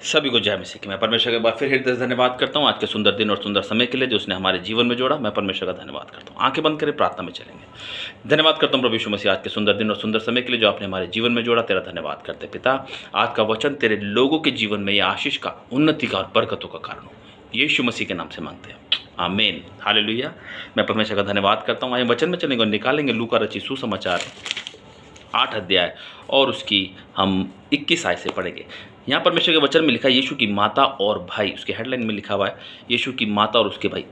सभी को जय मसीह की। मैं परमेश्वर के बाद फिर हृदय से धन्यवाद करता हूँ आज के सुंदर दिन और सुंदर समय के लिए जो उसने हमारे जीवन में जोड़ा। मैं परमेश्वर का धन्यवाद करता हूँ। आंखें बंद करें, प्रार्थना में चलेंगे। धन्यवाद करता हूँ प्रभु यीशु मसीह आज के सुंदर दिन और सुंदर समय के लिए जो आपने हमारे जीवन में जोड़ा। तेरा धन्यवाद करते पिता, आज का वचन तेरे लोगों के जीवन में यह आशीष का, उन्नति का और बरकतों का कारण हो। यीशु मसीह के नाम से मांगते हैं, आमीन, हालेलुया। मैं परमेश्वर का धन्यवाद करता हूँ। आइए वचन में चलेंगे और निकालेंगे लूका रचित सुसमाचार 8 अध्याय और उसकी हम 21 आयत से पढ़ेंगे। यहाँ परमेश्वर के वचन में लिखा है यीशु की माता और भाई। उसके हेडलाइन में लिखा हुआ है यीशु की माता और उसके भाई।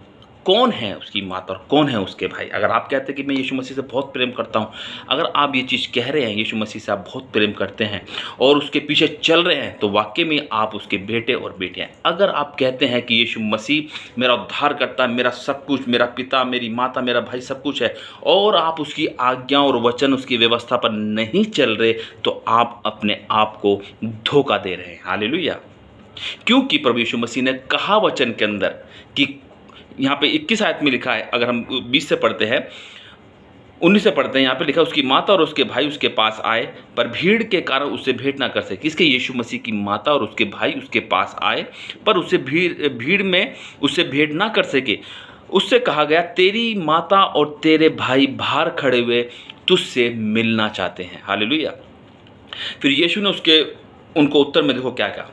कौन है उसकी माता और कौन है उसके भाई? अगर आप कहते हैं कि मैं यीशु मसीह से बहुत प्रेम करता हूँ, अगर आप ये चीज़ कह रहे हैं यीशु मसीह से आप बहुत प्रेम करते हैं और उसके पीछे चल रहे हैं, तो वाकई में आप उसके बेटे और बेटियाँ हैं। अगर आप कहते हैं कि यीशु मसीह मेरा उद्धार करता है, मेरा सब कुछ, मेरा पिता, मेरी माता, मेरा भाई सब कुछ है, और आप उसकी आज्ञा और वचन, उसकी व्यवस्था पर नहीं चल रहे, तो आप अपने आप को धोखा दे रहे हैं। हालेलुया। क्योंकि प्रभु यीशु मसीह ने कहा वचन के अंदर कि यहाँ पे 21 आयत में लिखा है, अगर हम 20 से पढ़ते हैं, 19 से पढ़ते हैं, यहाँ पे लिखा उसकी माता और उसके भाई उसके पास आए पर भीड़ के कारण उससे भेंट ना कर सके। किसके? यीशु मसीह की माता और उसके भाई उसके पास आए पर उससे भीड़ में उससे भेंट ना कर सके। उससे कहा गया तेरी माता और तेरे भाई बाहर खड़े हुए तुझसे मिलना चाहते हैं। हालेलुया। फिर यीशु ने उनको उत्तर में देखो क्या कहा।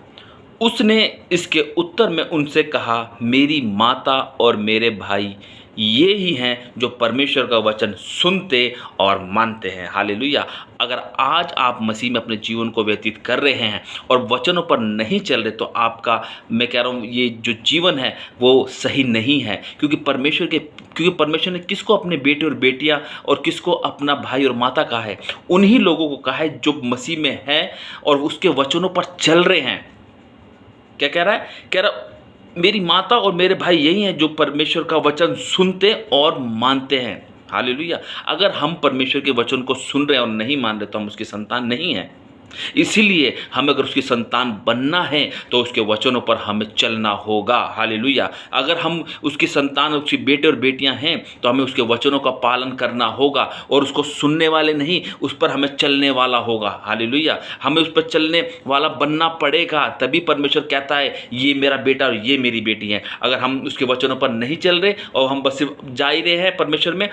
उसने इसके उत्तर में उनसे कहा मेरी माता और मेरे भाई ये ही हैं जो परमेश्वर का वचन सुनते और मानते हैं। हालेलुया। अगर आज आप मसीह में अपने जीवन को व्यतीत कर रहे हैं और वचनों पर नहीं चल रहे, तो आपका, मैं कह रहा हूँ, ये जो जीवन है वो सही नहीं है। क्योंकि परमेश्वर ने किसको अपने बेटे और बेटियां और किसको अपना भाई और माता कहा है? उन्हीं लोगों को कहा है जो मसीह में है और उसके वचनों पर चल रहे हैं। क्या कह रहा है? कह रहा मेरी माता और मेरे भाई यही हैं जो परमेश्वर का वचन सुनते और मानते हैं। हालेलुया। अगर हम परमेश्वर के वचन को सुन रहे हैं और नहीं मान रहे, तो हम उसकी संतान नहीं हैं। इसीलिए हमें अगर उसकी संतान बनना है तो उसके वचनों पर हमें चलना होगा। हालेलुया। अगर हम उसकी संतान, उसके बेटे और बेटियां हैं, तो हमें उसके वचनों का पालन करना होगा और उसको सुनने वाले नहीं, उस पर हमें चलने वाला होगा। हालेलुया। हमें उस पर चलने वाला बनना पड़ेगा, तभी परमेश्वर कहता है ये मेरा बेटा और ये मेरी बेटी है। अगर हम उसके वचनों पर नहीं चल रहे और हम बस सिर्फ जा ही रहे हैं परमेश्वर में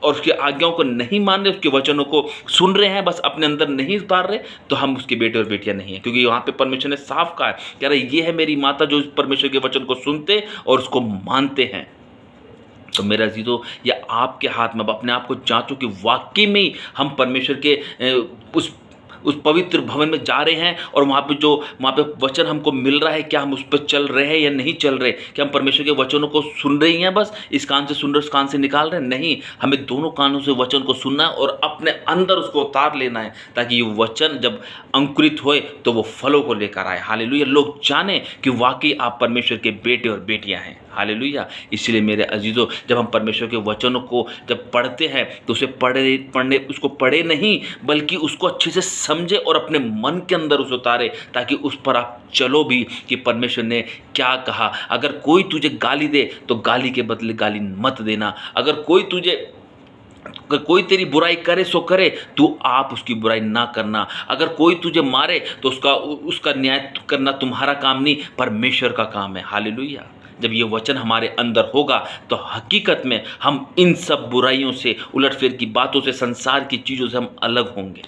और उसकी आज्ञाओं को नहीं मान रहे, उसके वचनों को सुन रहे हैं, बस अपने अंदर नहीं उतार रहे, तो हम उसके बेटे और बेटियां नहीं हैं। क्योंकि वहाँ पे परमेश्वर ने साफ कहा है, कह रहा है ये है मेरी माता जो परमेश्वर के वचन को सुनते और उसको मानते हैं। तो मेरा अजीजों, यह आपके हाथ में। अब अपने आप को जांचो कि वाकई में हम परमेश्वर के उस पवित्र भवन में जा रहे हैं और वहाँ पे वचन हमको मिल रहा है, क्या हम उस पर चल रहे हैं या नहीं चल रहे? क्या हम परमेश्वर के वचनों को सुन रहे हैं, बस इस कान से सुन रहे उस कान से निकाल रहे हैं? नहीं, हमें दोनों कानों से वचन को सुनना है और अपने अंदर उसको उतार लेना है, ताकि ये वचन जब अंकुरित होए तो वो फलों को लेकर आए। हालेलुया। लोग जाने कि वाकई आप परमेश्वर के बेटे और बेटियां हैं। हालेलुया। इसलिए मेरे अजीजों, जब हम परमेश्वर के वचनों को जब पढ़ते हैं तो उसे उसको पढ़े नहीं, बल्कि उसको अच्छे से समझे और अपने मन के अंदर उसे उतारे, ताकि उस पर आप चलो भी कि परमेश्वर ने क्या कहा। अगर कोई तुझे गाली दे तो गाली के बदले गाली मत देना। अगर कोई तेरी बुराई करे सो करे, तू आप उसकी बुराई ना करना। अगर कोई तुझे मारे तो उसका न्याय करना तुम्हारा काम नहीं, परमेश्वर का काम है। हालेलुया। जब ये वचन हमारे अंदर होगा तो हकीकत में हम इन सब बुराइयों से, उलटफेर की बातों से, संसार की चीज़ों से हम अलग होंगे।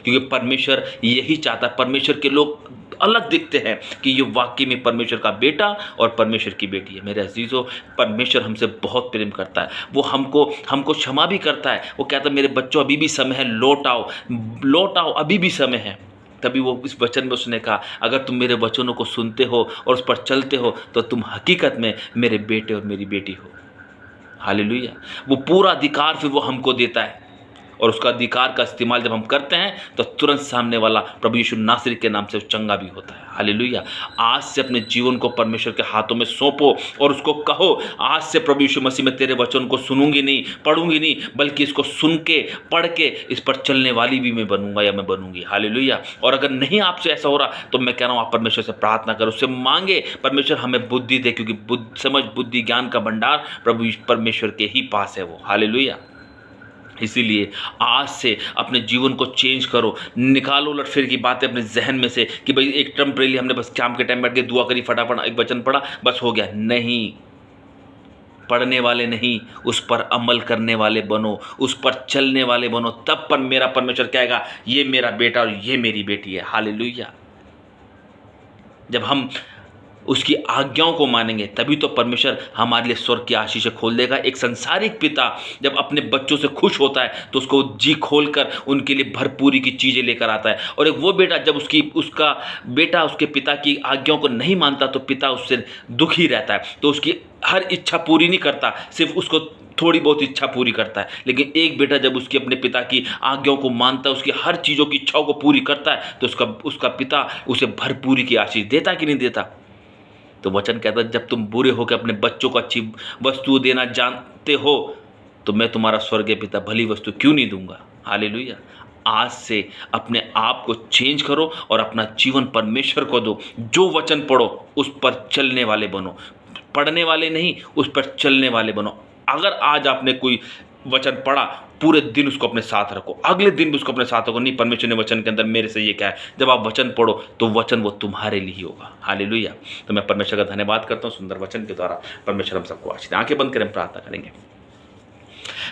क्योंकि परमेश्वर यही चाहता है। परमेश्वर के लोग अलग दिखते हैं कि ये वाकई में परमेश्वर का बेटा और परमेश्वर की बेटी है। मेरे अजीजों, परमेश्वर हमसे बहुत प्रेम करता है। वो हमको क्षमा भी करता है। वो कहता है मेरे बच्चों अभी भी समय है, लौट आओ, अभी भी समय है। तभी वो इस वचन में उसने कहा अगर तुम मेरे वचनों को सुनते हो और उस पर चलते हो तो तुम हकीकत में मेरे बेटे और मेरी बेटी हो। हालेलुया। वो पूरा अधिकार फिर वो हमको देता है और उसका अधिकार का इस्तेमाल जब हम करते हैं तो तुरंत सामने वाला प्रभु यीशु नासरी के नाम से चंगा भी होता है। हालेलुया। आज से अपने जीवन को परमेश्वर के हाथों में सौंपो और उसको कहो आज से प्रभु यीशु मसीह में तेरे वचन को सुनूंगी नहीं, पढ़ूंगी नहीं, बल्कि इसको सुन के, पढ़ के इस पर चलने वाली भी मैं बनूंगा या मैं बनूंगी। हालेलुया। और अगर नहीं आपसे ऐसा हो रहा तो मैं कह रहा हूँ आप परमेश्वर से प्रार्थना करो, उससे मांगे परमेश्वर हमें बुद्धि दे, क्योंकि समझ, बुद्धि, ज्ञान का भंडार प्रभु परमेश्वर के ही पास है वो। हालेलुया। इसीलिए आज से अपने जीवन को चेंज करो, निकालो उलटफेर की बातें अपने जहन में से कि भाई एक टेम्परेरी हमने बस शाम के टाइम बैठ के दुआ करी, फटाफट एक वचन पढ़ा, बस हो गया। नहीं, पढ़ने वाले नहीं, उस पर अमल करने वाले बनो, उस पर चलने वाले बनो, तब पर मेरा परमेश्वर कहेगा ये मेरा बेटा और ये मेरी बेटी है। हालेलुया। जब हम उसकी आज्ञाओं को मानेंगे तभी तो परमेश्वर हमारे लिए स्वर्ग की आशीषें खोल देगा। एक संसारिक पिता जब अपने बच्चों से खुश होता है तो उसको जी खोलकर उनके लिए भरपूरी की चीज़ें लेकर आता है, और एक वो बेटा जब उसका बेटा उसके पिता की आज्ञाओं को नहीं मानता तो पिता उससे दुखी रहता है, तो उसकी हर इच्छा पूरी नहीं करता, सिर्फ उसको थोड़ी बहुत इच्छा पूरी करता है। लेकिन एक बेटा जब उसके अपने पिता की आज्ञाओं को मानता है, उसकी हर चीज़ों की इच्छाओं को पूरी करता है, तो उसका पिता उसे भरपूरी की आशीष देता कि नहीं देता। तो वचन कहता है जब तुम बुरे होकर अपने बच्चों को अच्छी वस्तु देना जानते हो तो मैं तुम्हारा स्वर्गीय पिता भली वस्तु क्यों नहीं दूंगा। हालेलुया। आज से अपने आप को चेंज करो और अपना जीवन परमेश्वर को दो। जो वचन पढ़ो उस पर चलने वाले बनो, पढ़ने वाले नहीं, उस पर चलने वाले बनो। अगर आज आपने कोई वचन पढ़ा, पूरे दिन उसको अपने साथ रखो, अगले दिन भी उसको अपने साथ रखो। नहीं, परमेश्वर ने वचन के अंदर मेरे से ये क्या है, जब आप वचन पढ़ो तो वचन वो तुम्हारे लिए ही होगा। हालेलुया। तो मैं परमेश्वर का धन्यवाद करता हूँ सुंदर वचन के द्वारा। परमेश्वर हम सबको आशीष दे। आंखें बंद करें, प्रार्थना करेंगे।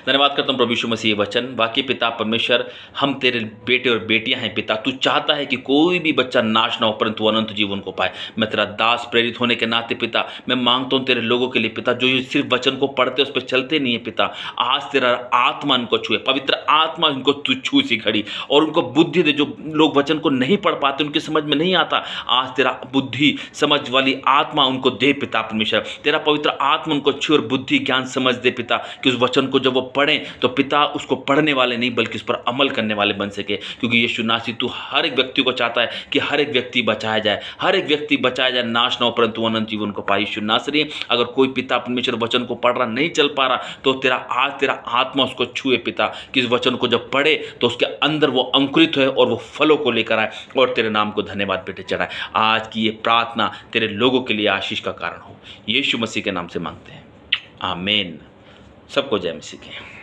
धन्यवाद करता हूँ प्रभु यीशु मसीह वचन वाक्य। पिता परमेश्वर, हम तेरे बेटे और बेटियां हैं पिता। तू चाहता है कि कोई भी बच्चा नाश ना हो परंतु अनंत जीवन को पाए। मैं तेरा दास प्रेरित होने के नाते पिता मैं मांगता हूँ तेरे लोगों के लिए पिता, जो ये सिर्फ वचन को पढ़ते उस पर चलते नहीं है पिता, आज तेरा आत्मा उनको छुए, पवित्र आत्मा उनको तू छू सी घड़ी, और उनको बुद्धि दे। जो लोग वचन को नहीं पढ़ पाते, उनकी समझ में नहीं आता, आज तेरा बुद्धि समझ वाली आत्मा उनको दे पिता परमेश्वर। तेरा पवित्र आत्मा उनको छू और बुद्धि ज्ञान समझ दे पिता, कि उस वचन को जब वो पढ़ें तो पिता उसको पढ़ने वाले नहीं बल्कि उस पर अमल करने वाले बन सके। क्योंकि यीशु नासी तू हर एक व्यक्ति को चाहता है कि हर एक व्यक्ति बचाया जाए, हर एक व्यक्ति बचाया जाए, नाश ना हो परंतु अनंत जीवन को पाए। यीशु नासरी, अगर कोई पिता परमेश्वर वचन को पढ़ रहा नहीं चल पा रहा तो तेरा आत्मा उसको छुए पिता, कि इस वचन को जब पढ़े तो उसके अंदर वो अंकुरित हो और वो फलों को लेकर आए और तेरे नाम को धन्यवाद बेटे चढ़ाए। आज की ये प्रार्थना तेरे लोगों के लिए आशीष का कारण हो, यीशु मसीह के नाम से मांगते हैं, आमीन। सबको जय मसीह की।